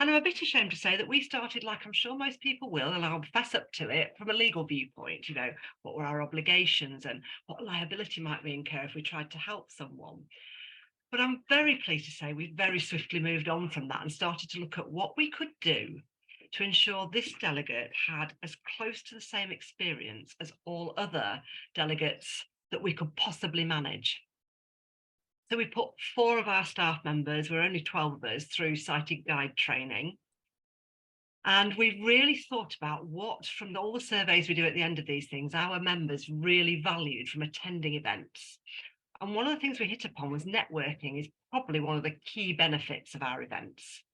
And I'm a bit ashamed to say that we started, like I'm sure most people will, and I'll fess up to it, from a legal viewpoint. You know, what were our obligations and what liability might we incur if we tried to help someone? But I'm very pleased to say we've very swiftly moved on from that and started to look at what we could do to ensure this delegate had as close to the same experience as all other delegates that we could possibly manage. So we put 4 of our staff members, we're only 12 of us, through sighted guide training. And we really thought about what, from all the surveys we do at the end of these things, our members really valued from attending events. And one of the things we hit upon was networking is probably one of the key benefits of our events.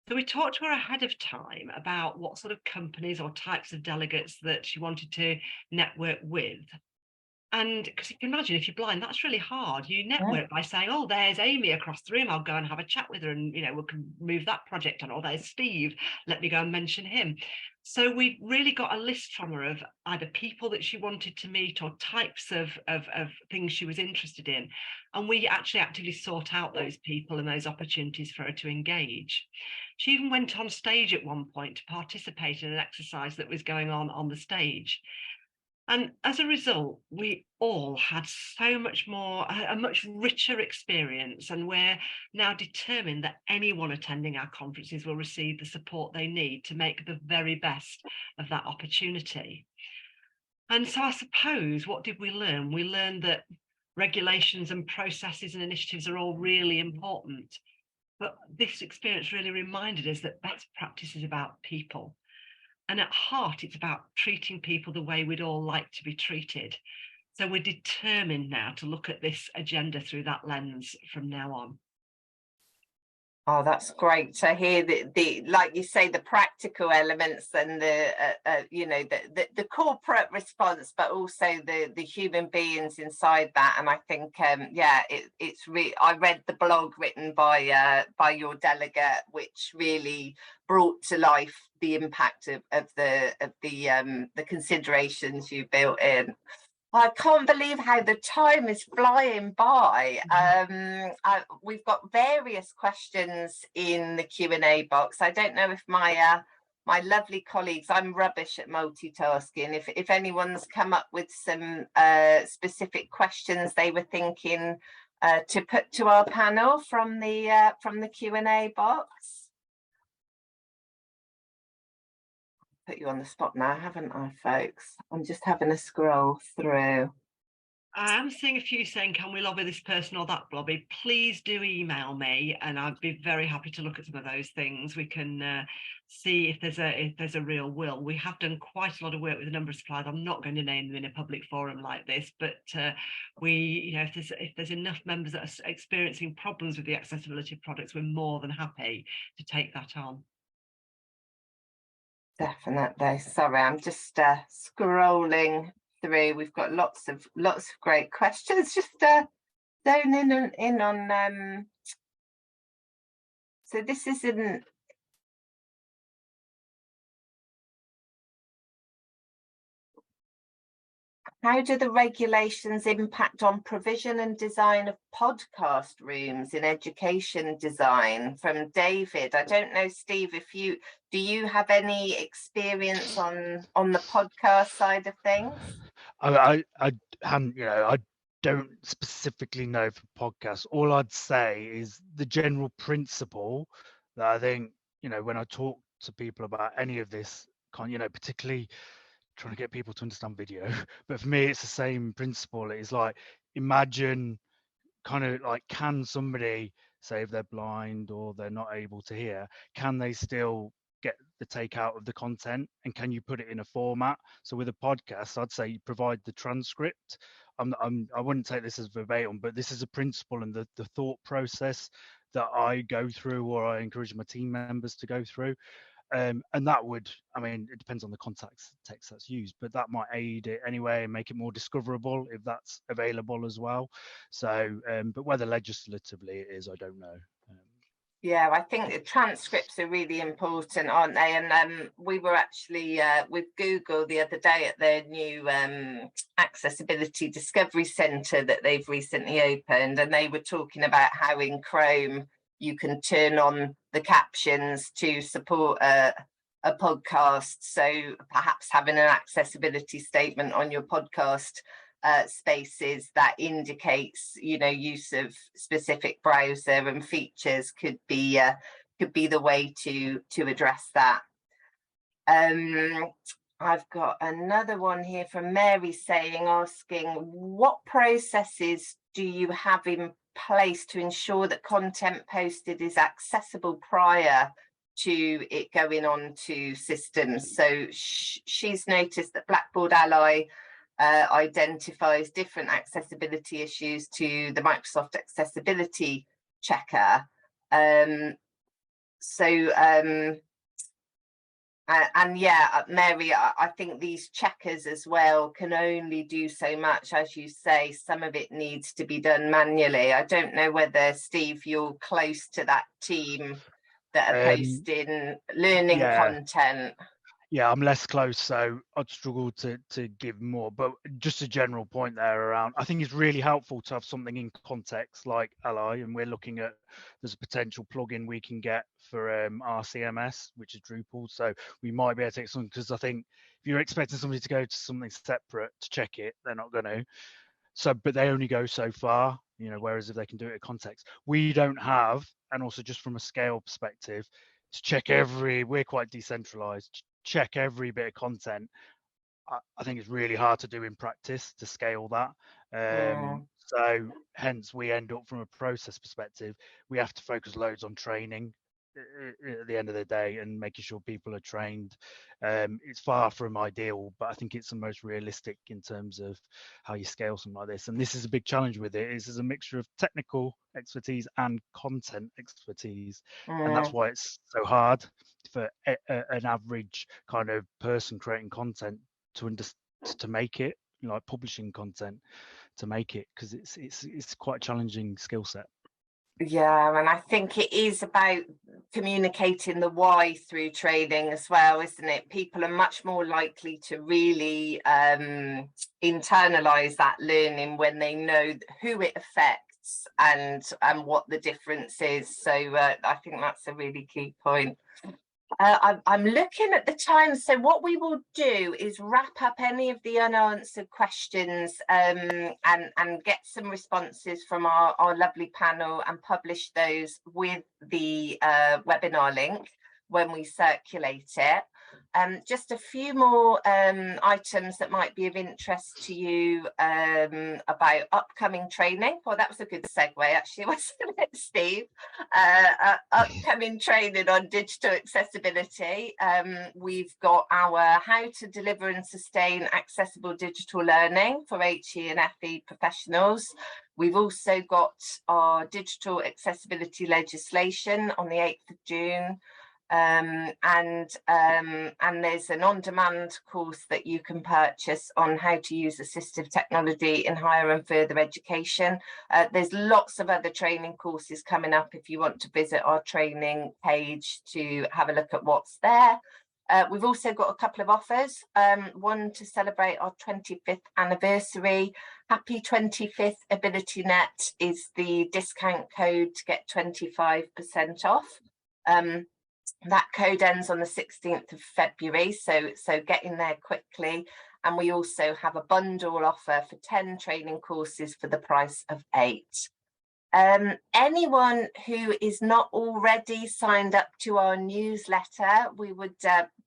So we talked to her ahead of time about what sort of companies or types of delegates that she wanted to network with. And because you can imagine, if you're blind, that's really hard. You network by saying, oh, there's Amy across the room, I'll go and have a chat with her and, you know, we can move that project on. Or there's Steve, let me go and mention him. So we really got a list from her of either people that she wanted to meet or types of things she was interested in. And we actually actively sought out those people and those opportunities for her to engage. She even went on stage at one point to participate in an exercise that was going on the stage. And as a result, we all had so much more, a much richer experience. And we're now determined that anyone attending our conferences will receive the support they need to make the very best of that opportunity. And so I suppose, what did we learn? We learned that regulations and processes and initiatives are all really important. But this experience really reminded us that best practice is about people. And at heart, it's about treating people the way we'd all like to be treated. So we're determined now to look at this agenda through that lens from now on. Oh, that's great to hear the like you say, the practical elements and the you know, the corporate response, but also the human beings inside that. And I think yeah, it's really, I read the blog written by your delegate, which really brought to life the impact of the considerations you built in. I can't believe how the time is flying by. We've got various questions in the Q&A box. I don't know if my my lovely colleagues, I'm rubbish at multitasking. If anyone's come up with some specific questions they were thinking to put to our panel from the Q&A box. Put you on the spot now, haven't I, folks? I'm just having a scroll through. I'm seeing a few saying, can we lobby this person or that lobby? Please do email me and I'd be very happy to look at some of those things. We can see if there's a real will. We have done quite a lot of work with a number of suppliers. I'm not going to name them in a public forum like this, but we, you know, if there's enough members that are experiencing problems with the accessibility of products, we're more than happy to take that on. Definitely. Sorry, I'm just scrolling through. We've got lots of great questions. Just zoning in on. So this isn't. How do the regulations impact on provision and design of podcast rooms in education design? From David. I don't know, Steve, if do you have any experience on the podcast side of things? I hadn't, you know, I don't specifically know for podcasts. All I'd say is the general principle that I think, you know, when I talk to people about any of this kind, you know, particularly trying to get people to understand video. But for me, it's the same principle. It's like, imagine kind of like, can somebody, say if they're blind or they're not able to hear, can they still get the take out of the content, and can you put it in a format? So with a podcast, I'd say you provide the transcript. I wouldn't take this as verbatim, but this is a principle and the thought process that I go through, or I encourage my team members to go through. And that would, I mean, it depends on the context text that's used, but that might aid it anyway and make it more discoverable if that's available as well. So, but whether legislatively it is, I don't know. Yeah, I think the transcripts are really important, aren't they? And we were actually with Google the other day at their new Accessibility Discovery Centre that they've recently opened, and they were talking about how in Chrome you can turn on the captions to support a podcast. So perhaps having an accessibility statement on your podcast spaces that indicates, you know, use of specific browser and features could be the way to address that. I've got another one here from Mary asking, what processes do you have in place to ensure that content posted is accessible prior to it going on to systems? So she's noticed that Blackboard Ally identifies different accessibility issues to the Microsoft Accessibility Checker. And yeah, Mary, I think these checkers as well can only do so much. As you say, some of it needs to be done manually. I don't know whether, Steve, you're close to that team that are posting learning content. Yeah, I'm less close, so I'd struggle to give more. But just a general point there around, I think it's really helpful to have something in context like Ally, and we're looking at, there's a potential plugin we can get for RCMS, which is Drupal. So we might be able to take something, because I think if you're expecting somebody to go to something separate to check it, they're not going to. So, but they only go so far, you know, whereas if they can do it in context, we don't have, and also just from a scale perspective, to check we're quite decentralized, check every bit of content. I think it's really hard to do in practice to scale that. So hence we end up, from a process perspective, we have to focus loads on training at the end of the day and making sure people are trained. It's far from ideal, but I think it's the most realistic in terms of how you scale something like this. And this is a big challenge with it. It's a mixture of technical expertise and content expertise. And that's why it's so hard for an average kind of person creating content to make it, you know, like publishing content to make it, because it's quite a challenging skill set. Yeah, and I think it is about communicating the why through training as well, isn't it? People are much more likely to really internalize that learning when they know who it affects and what the difference is. So I think that's a really key point. I'm looking at the time, so what we will do is wrap up any of the unanswered questions and get some responses from our lovely panel and publish those with the webinar link when we circulate it. Just a few more items that might be of interest to you about upcoming training. Well, that was a good segue, actually, wasn't it, Steve? Upcoming training on digital accessibility. We've got our How to Deliver and Sustain Accessible Digital Learning for HE and FE professionals. We've also got our digital accessibility legislation on the 8th of June. And there's an on-demand course that you can purchase on how to use assistive technology in higher and further education. There's lots of other training courses coming up if you want to visit our training page to have a look at what's there. We've also got a couple of offers, one to celebrate our 25th anniversary. Happy 25th AbilityNet is the discount code to get 25% off. That code ends on the 16th of February, so get in there quickly. And we also have a bundle offer for 10 training courses for the price of 8. Anyone who is not already signed up to our newsletter, we would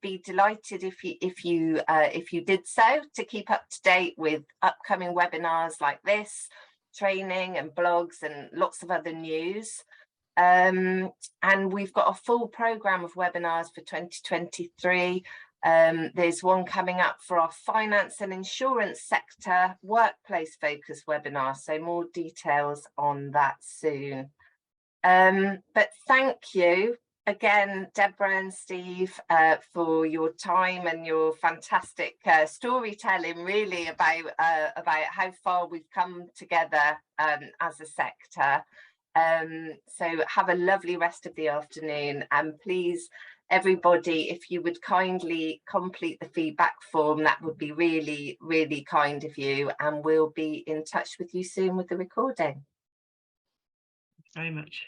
be delighted if you did so, to keep up to date with upcoming webinars like this, training and blogs and lots of other news. And we've got a full programme of webinars for 2023. There's one coming up for our finance and insurance sector workplace focus webinar, so more details on that soon. But thank you again, Deborah and Steve, for your time and your fantastic storytelling, really, about how far we've come together as a sector. So have a lovely rest of the afternoon, and please, everybody, if you would kindly complete the feedback form, that would be really, really kind of you, and we'll be in touch with you soon with the recording. Thanks very much.